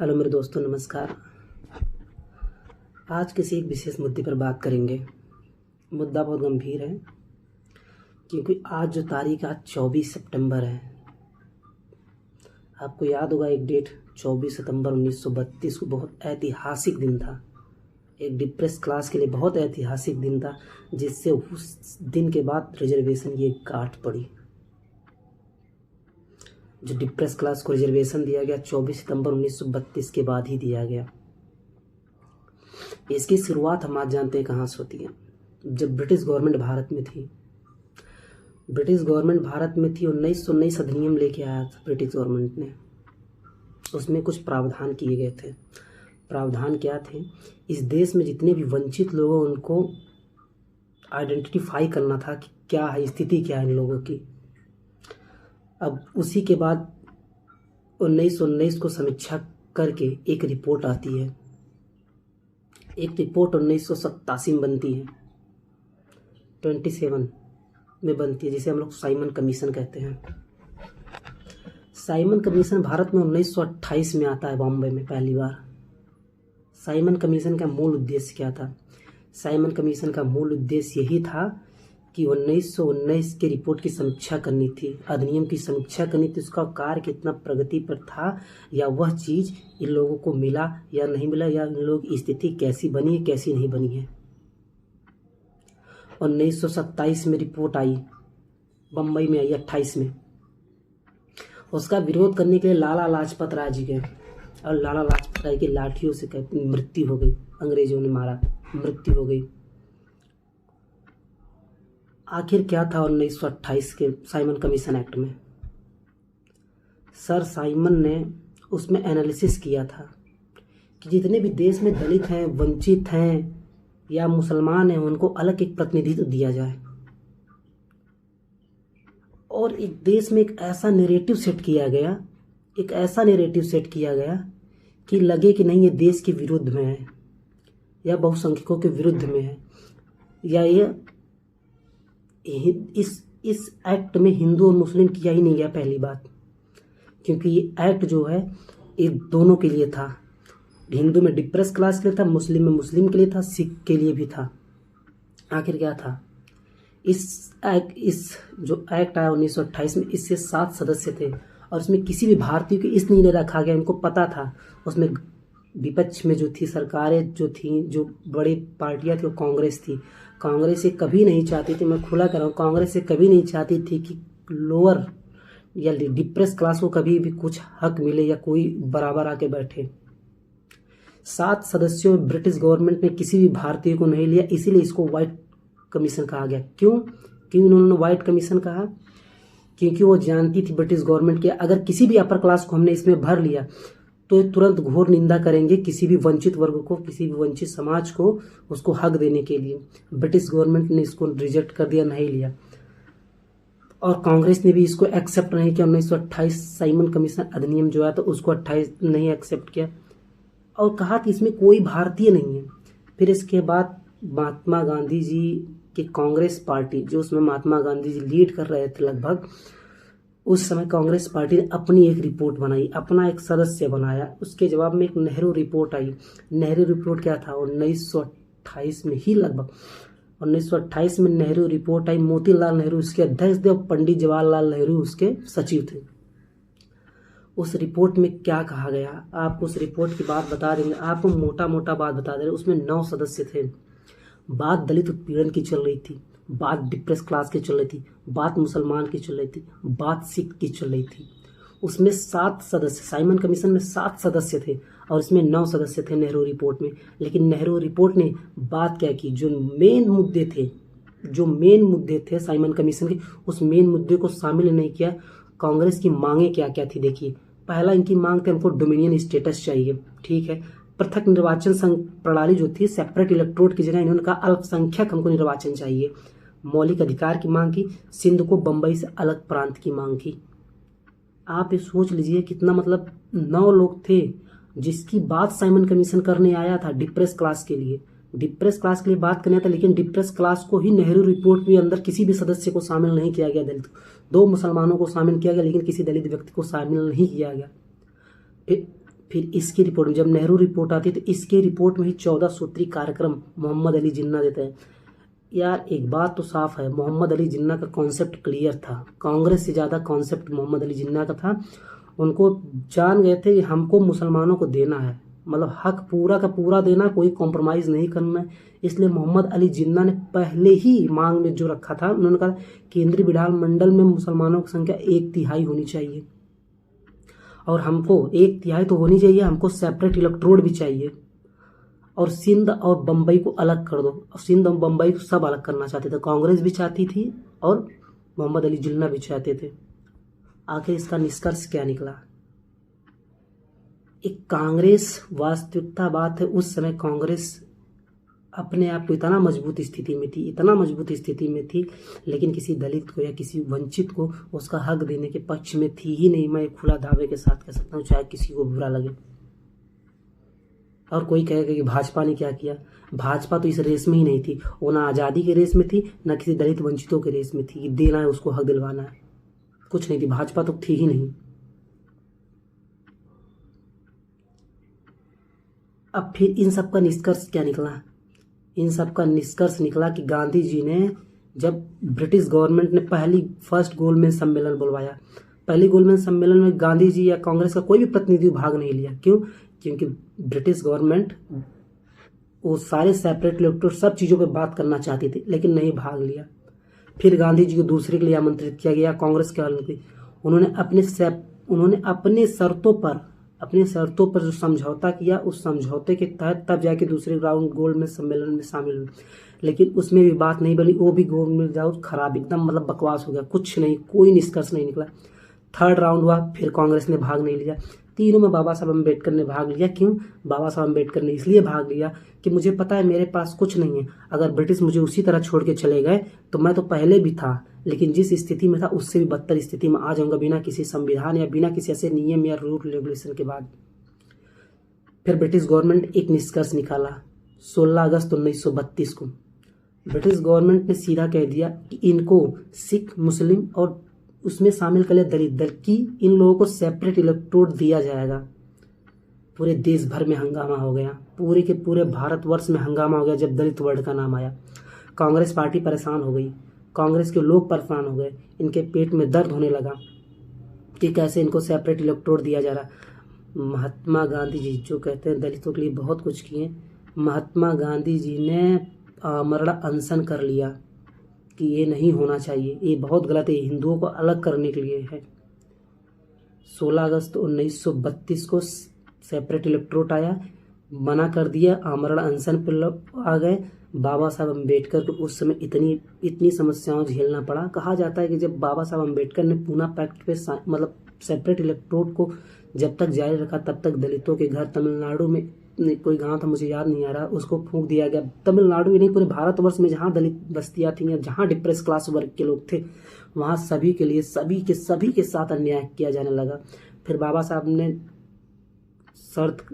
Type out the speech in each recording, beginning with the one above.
Hello मेरे दोस्तों, नमस्कार। आज किसी एक विशेष मुद्दे पर बात करेंगे। मुद्दा बहुत गंभीर है क्योंकि आज जो तारीख आज 24 सितंबर है। आपको याद होगा एक डेट 24 सितंबर 1932 को बहुत ऐतिहासिक दिन था। एक डिप्रेस क्लास के लिए बहुत ऐतिहासिक दिन था, जिससे उस दिन के बाद रिजर्वेशन की एक गांठ पड़ी। जो डिप्रेस क्लास को रिजर्वेशन दिया गया 24 सितंबर 1932 के बाद ही दिया गया। इसकी शुरुआत हम आज जानते हैं कहाँ से होती है। जब ब्रिटिश गवर्नमेंट भारत में थी, 1919 अधिनियम लेके आया था ब्रिटिश गवर्नमेंट ने। उसमें कुछ प्रावधान किए गए थे। प्रावधान क्या थे? इस देश में जितने भी वंचित लोग हैं उनको आइडेंटिफाई करना था कि क्या है स्थिति, क्या है इन लोगों की। अब उसी के बाद 1919 को समीक्षा करके एक रिपोर्ट आती है। एक रिपोर्ट 1987 में बनती है, 27 में बनती है, जिसे हम लोग साइमन कमीशन कहते हैं। साइमन कमीशन भारत में 1928 में आता है, बॉम्बे में पहली बार। साइमन कमीशन का मूल उद्देश्य क्या था? साइमन कमीशन का मूल उद्देश्य यही था कि 1919 के रिपोर्ट की समीक्षा करनी थी, अधिनियम की समीक्षा करनी थी, उसका कार्य कितना प्रगति पर था, या वह चीज़ इन लोगों को मिला या नहीं मिला, या इन लोगों की स्थिति कैसी बनी है, कैसी नहीं बनी है। 1927 में रिपोर्ट आई, बम्बई में आई 28 में। उसका विरोध करने के लिए लाला लाजपत राय जी गए, और लाला लाजपत राय की लाठियों से मृत्यु हो गई। अंग्रेजों ने मारा, मृत्यु हो गई। आखिर क्या था 1928 के साइमन कमीशन एक्ट में? सर साइमन ने उसमें एनालिसिस किया था कि जितने भी देश में दलित हैं, वंचित हैं या मुसलमान हैं, उनको अलग एक प्रतिनिधित्व दिया जाए, और एक देश में एक ऐसा नैरेटिव सेट किया गया, कि लगे कि नहीं ये देश के विरुद्ध में है, या बहुसंख्यकों के विरुद्ध में है, या ये इस एक्ट में हिंदू और मुस्लिम किया ही नहीं गया। पहली बात, क्योंकि ये एक्ट जो है ये दोनों के लिए था। हिंदू में डिप्रेस क्लास के लिए था, मुस्लिम में मुस्लिम के लिए था, सिख के लिए भी था। आखिर क्या था? इस जो एक्ट आया 1928 में, इससे 7 सदस्य थे, और इसमें किसी भी भारतीय को इसलिए नहीं रखा गया। इनको पता था उसमें विपक्ष में जो थी सरकारें जो थी, जो बड़ी पार्टियां थी, वो कांग्रेस थी। कांग्रेस ये कभी नहीं चाहती थी, मैं खुला कर रहा हूँ, कांग्रेस ये कभी नहीं चाहती थी कि लोअर या डिप्रेस क्लास को कभी भी कुछ हक मिले या कोई बराबर आके बैठे। 7 सदस्यों में ब्रिटिश गवर्नमेंट ने किसी भी भारतीय को नहीं लिया, इसीलिए इसको व्हाइट कमीशन कहा गया। क्यों उन्होंने व्हाइट कमीशन कहा? क्योंकि वो जानती थी ब्रिटिश गवर्नमेंट की, अगर किसी भी अपर क्लास को हमने इसमें भर लिया तो तुरंत घोर निंदा करेंगे किसी भी वंचित वर्ग को, किसी भी वंचित समाज को, उसको हक देने के लिए। ब्रिटिश गवर्नमेंट ने इसको रिजेक्ट कर दिया, नहीं लिया, और कांग्रेस ने भी इसको एक्सेप्ट नहीं किया। 1928 साइमन कमीशन अधिनियम जो है तो उसको 28 नहीं एक्सेप्ट किया, और कहा कि इसमें कोई भारतीय नहीं है। फिर इसके बाद महात्मा गांधी जी की कांग्रेस पार्टी, जो उसमें महात्मा गांधी जी लीड कर रहे थे लगभग, उस समय कांग्रेस पार्टी ने अपनी एक रिपोर्ट बनाई, अपना एक सदस्य बनाया। उसके जवाब में एक नेहरू रिपोर्ट आई। नेहरू रिपोर्ट क्या था? 1928 में ही, लगभग 1928 में नेहरू रिपोर्ट आई। मोतीलाल नेहरू उसके अध्यक्ष थे और पंडित जवाहरलाल नेहरू उसके सचिव थे। उस रिपोर्ट में क्या कहा गया? आपको उस रिपोर्ट की बात बता देंगे, आपको मोटा मोटा बात बता दे रहे। उसमें 9 सदस्य थे। बात दलित उत्पीड़न की चल रही थी, बात डिप्रेस क्लास की चल रही थी, बात मुसलमान की चल रही थी, बात सिख की चल रही थी। उसमें 7 सदस्य, साइमन कमीशन में 7 सदस्य थे, और इसमें 9 सदस्य थे नेहरू रिपोर्ट में। लेकिन नेहरू रिपोर्ट ने बात क्या की? जो मेन मुद्दे थे साइमन कमीशन के, उस मेन मुद्दे को शामिल नहीं किया। कांग्रेस की मांगे क्या क्या थी देखिए। पहला इनकी मांग थी, हमको डोमिनियन स्टेटस चाहिए, ठीक है। पृथक निर्वाचन प्रणाली जो थी, सेपरेट इलेक्टोरेट की जगह इन्होंने कहा अल्पसंख्यक हमको निर्वाचन चाहिए। मौलिक अधिकार की मांग की। सिंध को बंबई से अलग प्रांत की मांग की। आप ये सोच लीजिए कितना, मतलब 9 लोग थे जिसकी बात साइमन कमीशन करने आया था डिप्रेस क्लास के लिए बात करने था। लेकिन डिप्रेस क्लास को ही नेहरू रिपोर्ट के अंदर किसी भी सदस्य को शामिल नहीं किया गया। दलित 2 मुसलमानों को शामिल किया गया, लेकिन किसी दलित व्यक्ति को शामिल नहीं किया गया। फिर इसकी रिपोर्ट में जब नेहरू रिपोर्ट आती है तो इसके रिपोर्ट में ही 14 सूत्री कार्यक्रम मोहम्मद अली जिन्ना देते हैं। यार एक बात तो साफ है, मोहम्मद अली जिन्ना का कॉन्सेप्ट क्लियर था, कांग्रेस से ज़्यादा कॉन्सेप्ट मोहम्मद अली जिन्ना का था। उनको जान गए थे कि हमको मुसलमानों को देना है, मतलब हक पूरा का पूरा देना, कोई कॉम्प्रोमाइज़ नहीं करना है। इसलिए मोहम्मद अली जिन्ना ने पहले ही मांग में जो रखा था, उन्होंने कहा केंद्रीय विधानमंडल में मुसलमानों की संख्या 1/3 होनी चाहिए और हमको 1/3 तो होनी चाहिए, हमको सेपरेट इलेक्ट्रोड भी चाहिए और सिंध और बम्बई को अलग कर दो। सिंध और बम्बई को सब अलग करना चाहते थे, कांग्रेस भी चाहती थी और मोहम्मद अली जिन्ना भी चाहते थे। आखिर इसका निष्कर्ष क्या निकला? एक कांग्रेस, वास्तविकता बात है उस समय कांग्रेस अपने आप को इतना मजबूत स्थिति में थी, इतना मजबूत स्थिति में थी, लेकिन किसी दलित को या किसी वंचित को उसका हक देने के पक्ष में थी ही नहीं। मैं खुला दावे के साथ कह सकता हूँ, चाहे किसी को बुरा लगे। और कोई कहेगा कि भाजपा ने क्या किया, भाजपा तो इस रेस में ही नहीं थी, वो ना आज़ादी के रेस में थी, ना किसी दलित वंचितों के रेस में थी कि देना है उसको हक दिलवाना है, कुछ नहीं थी, भाजपा तो थी ही नहीं। अब फिर इन सब का निष्कर्ष क्या निकला? इन सब का निष्कर्ष निकला कि गांधी जी ने, जब ब्रिटिश गवर्नमेंट ने फर्स्ट गोलमेज सम्मेलन बुलवाया, पहली गोलमेज सम्मेलन में गांधी जी या कांग्रेस का कोई भी प्रतिनिधि भाग नहीं लिया। क्यों? क्योंकि ब्रिटिश गवर्नमेंट वो सारे सेपरेट इलेक्टोरेट सब चीज़ों पे बात करना चाहती थी, लेकिन नहीं भाग लिया। फिर गांधी जी को दूसरे के लिए आमंत्रित किया गया, कांग्रेस के अनुमति, उन्होंने अपने शर्तों पर जो समझौता किया, उस समझौते के तहत तब जाके दूसरे राउंड गोल्ड में सम्मेलन में शामिल हुए, लेकिन उसमें भी बात नहीं बनी, वो भी गोल्ड में राउंड खराब, एकदम मतलब बकवास हो गया, कुछ नहीं, कोई निष्कर्ष नहीं निकला। थर्ड राउंड हुआ, फिर कांग्रेस ने भाग नहीं लिया। तीनों में बाबा साहब अम्बेडकर ने भाग लिया। क्यों? बाबा साहब अम्बेडकर ने इसलिए भाग लिया कि मुझे पता है मेरे पास कुछ नहीं है, अगर ब्रिटिश मुझे उसी तरह छोड़ के चले गए तो मैं तो पहले भी था, लेकिन जिस स्थिति में था उससे भी बदतर स्थिति में आ जाऊंगा, बिना किसी संविधान या बिना किसी ऐसे नियम या रूल रेगुलेशन के बाद। फिर ब्रिटिश गवर्नमेंट एक निष्कर्ष निकाला 16 अगस्त 1932 को। ब्रिटिश गवर्नमेंट ने सीधा कह दिया कि इनको सिख, मुस्लिम और उसमें शामिल कर लिया दलित की, इन लोगों को सेपरेट इलेक्टोरेट दिया जाएगा। पूरे देश भर में हंगामा हो गया, पूरे के पूरे भारतवर्ष में हंगामा हो गया जब दलित वर्ड का नाम आया। कांग्रेस पार्टी परेशान हो गई, कांग्रेस के लोग परेशान हो गए, इनके पेट में दर्द होने लगा कि कैसे इनको सेपरेट इलेक्टोरेट दिया जा रहा। महात्मा गांधी जी जो कहते हैं दलितों के लिए बहुत कुछ किए, महात्मा गांधी जी ने मरड़ा अनशन कर लिया कि ये नहीं होना चाहिए, ये बहुत गलत है, हिंदुओं को अलग करने के लिए है। 16 अगस्त 1932 को सेपरेट इलेक्टोरेट आया, मना कर दिया, आमरण अनशन पर आ गए। बाबा साहब अम्बेडकर को उस समय इतनी समस्याओं झेलना पड़ा। कहा जाता है कि जब बाबा साहब अम्बेडकर ने पूना पैक्ट पे मतलब सेपरेट इलेक्टोरेट को जब तक जारी रखा, तब तक दलितों के घर तमिलनाडु में कोई गांव था, मुझे याद नहीं आ रहा, उसको फूंक दिया गया। तमिलनाडु ही नहीं, पूरे भारतवर्ष में जहाँ दलित बस्तियाँ थी या जहाँ डिप्रेस क्लास वर्ग के लोग थे, वहाँ सभी के लिए सभी के साथ अन्याय किया जाने लगा। फिर बाबा साहब ने शर्त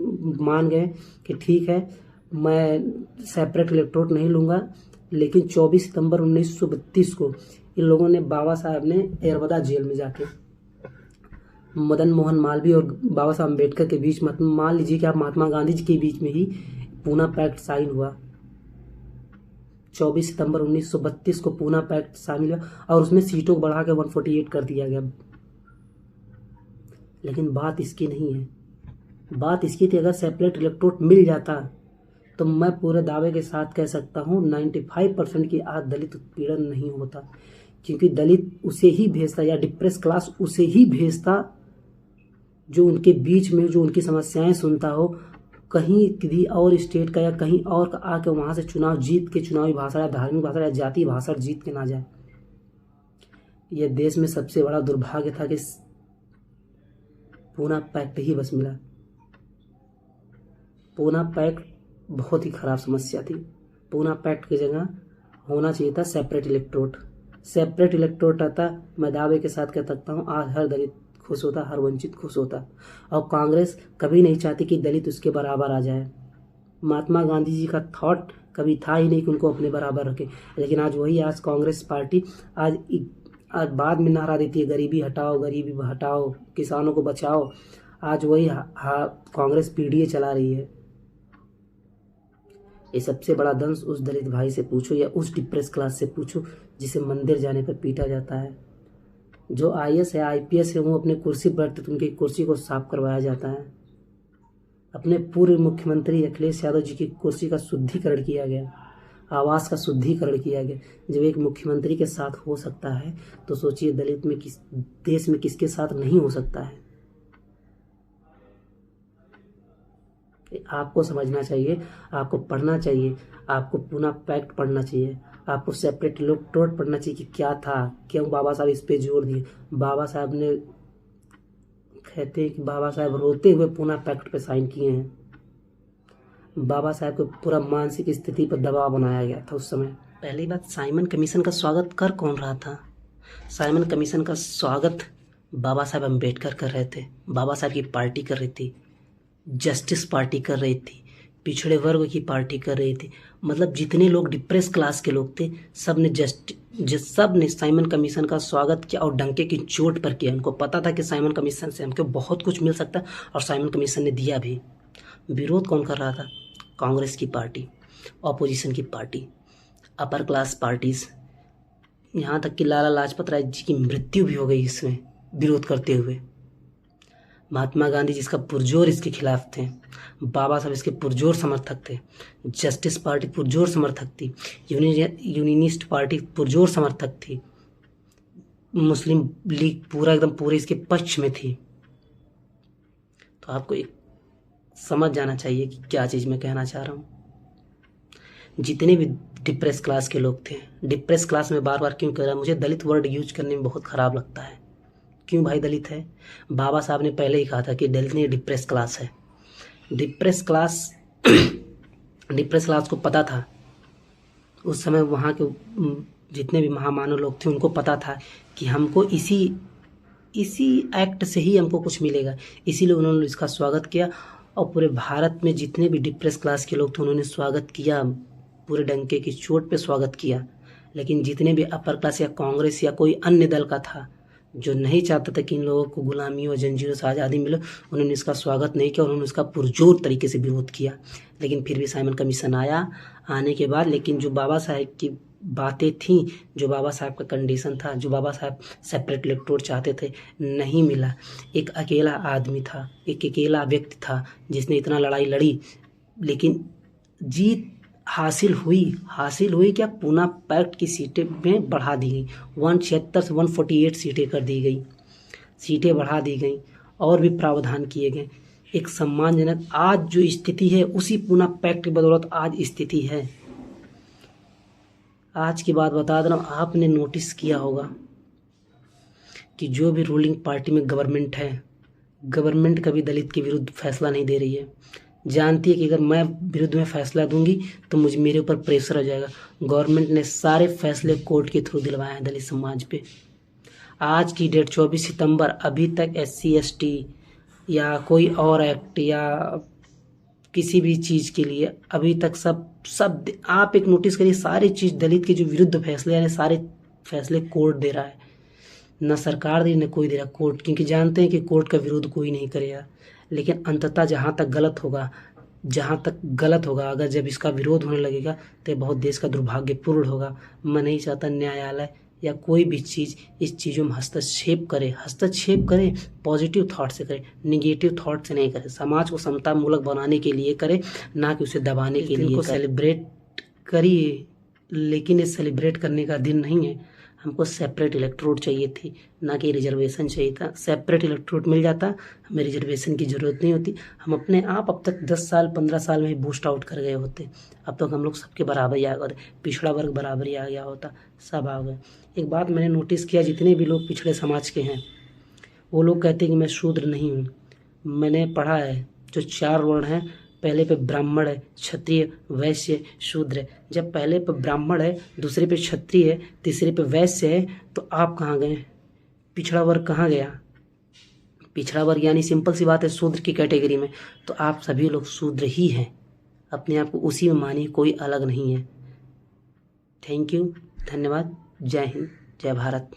मान गए कि ठीक है, मैं सेपरेट इलेक्टोरेट नहीं लूँगा, लेकिन 24 सितंबर 1932 को इन लोगों ने, बाबा साहब ने एरवदा जेल में जाके मदन मोहन मालवीय और बाबा साहब अम्बेडकर के बीच, मान लीजिए कि आप महात्मा गांधी जी के बीच में ही पूना पैक्ट साइन हुआ। 24 सितंबर 1932 को पूना पैक्ट शामिल हुआ और उसमें सीटों को बढ़ा के 148 कर दिया गया। लेकिन बात इसकी नहीं है, बात इसकी थी अगर सेपरेट इलेक्टोरेट मिल जाता तो मैं पूरे दावे के साथ कह सकता हूँ 95% की आज दलित उत्पीड़न नहीं होता, क्योंकि दलित उसे ही भेजता या डिप्रेस क्लास उसे ही भेजता जो उनके बीच में जो उनकी समस्याएं सुनता हो। कहीं किसी और स्टेट का या कहीं और का आके वहाँ से चुनाव जीत के, चुनावी भाषण या धार्मिक भाषण या जातीय भाषण जीत के ना जाए। यह देश में सबसे बड़ा दुर्भाग्य था कि पूना पैक्ट ही बस मिला। पूना पैक्ट बहुत ही खराब समस्या थी। पूना पैक्ट की जगह होना चाहिए था सेपरेट इलेक्टोरेट। सेपरेट इलेक्टोरेट आता, मैं दावे के साथ कह सकता हूँ आज हर दलित खुश होता, हर वंचित खुश होता। और कांग्रेस कभी नहीं चाहती कि दलित उसके बराबर आ जाए। महात्मा गांधी जी का थॉट कभी था ही नहीं कि उनको अपने बराबर रखे, लेकिन आज कांग्रेस पार्टी आज बाद में नारा देती है गरीबी हटाओ, गरीबी हटाओ, किसानों को बचाओ। आज वही कांग्रेस पीडीए चला रही है। ये सबसे बड़ा दंश उस दलित भाई से पूछो या उस डिप्रेस क्लास से पूछो जिसे मंदिर जाने पर पीटा जाता है। जो आईएएस है, आईपीएस है, वो अपने कुर्सी पर बैठते तो उनकी कुर्सी को साफ करवाया जाता है। अपने पूर्व मुख्यमंत्री अखिलेश यादव जी की कुर्सी का शुद्धिकरण किया गया, आवास का शुद्धिकरण किया गया। जब एक मुख्यमंत्री के साथ हो सकता है तो सोचिए दलित में किस देश में किसके साथ नहीं हो सकता है। आपको समझना चाहिए, आपको पढ़ना चाहिए, आपको पूना पैक्ट पढ़ना चाहिए, आपको सेपरेट इलेक्टोरेट पढ़ना चाहिए कि क्या था, क्यों बाबा साहब इस पे जोर दिए। बाबा साहब ने कहते हैं कि बाबा साहब रोते हुए पूना पैक्ट पे साइन किए हैं। बाबा साहब को पूरा मानसिक स्थिति पर दबाव बनाया गया था उस समय। पहली बात, साइमन कमीशन का स्वागत कर कौन रहा था? साइमन कमीशन का स्वागत बाबा साहब अम्बेडकर कर रहे थे, बाबा साहब की पार्टी कर रही थी, जस्टिस पार्टी कर रही थी, पिछड़े वर्ग की पार्टी कर रही थी। मतलब जितने लोग डिप्रेस क्लास के लोग थे सब ने साइमन कमीशन का स्वागत किया और डंके की चोट पर किया। उनको पता था कि साइमन कमीशन से हमको बहुत कुछ मिल सकता है और साइमन कमीशन ने दिया भी। विरोध कौन कर रहा था? कांग्रेस की पार्टी, ऑपोजिशन की पार्टी, अपर क्लास पार्टीज, यहाँ तक कि लाला लाजपत राय जी की मृत्यु भी हो गई इसमें विरोध करते हुए। महात्मा गांधी जिसका पुरजोर इसके खिलाफ थे, बाबा साहब इसके पुरजोर समर्थक थे, जस्टिस पार्टी पुरजोर समर्थक थी, यूनियनिस्ट पार्टी पुरजोर समर्थक थी, मुस्लिम लीग पूरे इसके पक्ष में थी। तो आपको एक समझ जाना चाहिए कि क्या चीज़ मैं कहना चाह रहा हूँ। जितने भी डिप्रेस क्लास के लोग थे, डिप्रेस क्लास में बार बार क्यों कह रहा, मुझे दलित वर्ड यूज करने में बहुत ख़राब लगता है। क्यों भाई दलित है? बाबा साहब ने पहले ही कहा था कि दलित नहीं डिप्रेस क्लास है। डिप्रेस क्लास को पता था उस समय, वहाँ के जितने भी महामानव लोग थे उनको पता था कि हमको इसी एक्ट से ही हमको कुछ मिलेगा, इसीलिए उन्होंने इसका स्वागत किया। और पूरे भारत में जितने भी डिप्रेस क्लास के लोग थे उन्होंने स्वागत किया, पूरे डंके की चोट पे स्वागत किया। लेकिन जितने भी अपर क्लास या कांग्रेस या कोई अन्य दल का था जो नहीं चाहता था कि इन लोगों को गुलामी और जंजीरों से आज़ादी मिले, उन्होंने इसका स्वागत नहीं किया, उन्होंने इसका पुरजोर तरीके से विरोध किया। लेकिन फिर भी साइमन कमीशन आने के बाद, लेकिन जो बाबा साहब की बातें थीं, जो बाबा साहब का कंडीशन था, जो बाबा साहब सेपरेट इलेक्टोरेट चाहते थे, नहीं मिला। एक अकेला आदमी था, एक अकेला व्यक्ति था जिसने इतना लड़ाई लड़ी, लेकिन जीत हासिल हुई क्या? पूना पैक्ट की सीटें में बढ़ा दी गई, 176 से 148 सीटें कर दी गई, सीटें बढ़ा दी गई और भी प्रावधान किए गए। एक सम्मानजनक आज जो स्थिति है उसी पूना पैक्ट की बदौलत आज स्थिति है। आज की बात बता दे रहा हूँ, आपने नोटिस किया होगा कि जो भी रूलिंग पार्टी में गवर्नमेंट है, गवर्नमेंट कभी दलित के विरुद्ध फैसला नहीं दे रही है। जानती है कि अगर मैं विरुद्ध में फैसला दूंगी तो मेरे ऊपर प्रेशर आ जाएगा। गवर्नमेंट ने सारे फैसले कोर्ट के थ्रू दिलवाए हैं दलित समाज पे। आज की डेट 24 सितंबर, अभी तक SC ST या कोई और एक्ट या किसी भी चीज़ के लिए अभी तक सब आप एक नोटिस करिए, सारी चीज़ दलित के जो विरुद्ध फैसले यानी सारे फैसले कोर्ट दे रहा है। न सरकार दे न कोई दे रहा, कोर्ट, क्योंकि जानते हैं कि कोर्ट का विरोध कोई नहीं करेगा। लेकिन अंततः जहाँ तक गलत होगा अगर जब इसका विरोध होने लगेगा तो बहुत देश का दुर्भाग्यपूर्ण होगा। मैं नहीं चाहता न्यायालय या कोई भी चीज़ इस चीज़ों में हस्तक्षेप करे पॉजिटिव थॉट से करे, निगेटिव थॉट से नहीं करे। समाज को समतामूलक बनाने के लिए करे, ना कि उसे दबाने के लिए। सेलिब्रेट करिए, लेकिन ये सेलिब्रेट करने का दिन नहीं है। हमको सेपरेट इलेक्टोरेट चाहिए थी, ना कि रिजर्वेशन चाहिए था। सेपरेट इलेक्टोरेट मिल जाता, हमें रिजर्वेशन की ज़रूरत नहीं होती। हम अपने आप अब तक 10 साल 15 साल में ही बूस्ट आउट कर गए होते। अब तक हम लोग सबके बराबर ही आ गए, पिछड़ा वर्ग बराबर ही आ गया होता, सब आ गए। एक बात मैंने नोटिस किया, जितने भी लोग पिछड़े समाज के हैं वो लोग कहते हैं कि मैं शूद्र नहीं हूँ। मैंने पढ़ा है जो 4 वर्ण हैं, पहले पे ब्राह्मण है, क्षत्रिय, वैश्य, शूद्र है। जब पहले पे ब्राह्मण है, दूसरे पे क्षत्रिय है, तीसरे पे वैश्य है, तो आप कहाँ गए? पिछड़ा वर्ग कहाँ गया? पिछड़ा वर्ग यानी सिंपल सी बात है शूद्र की कैटेगरी में। तो आप सभी लोग शूद्र ही हैं, अपने आप को उसी में मानिए, कोई अलग नहीं है। थैंक यू, धन्यवाद, जय हिंद, जय भारत।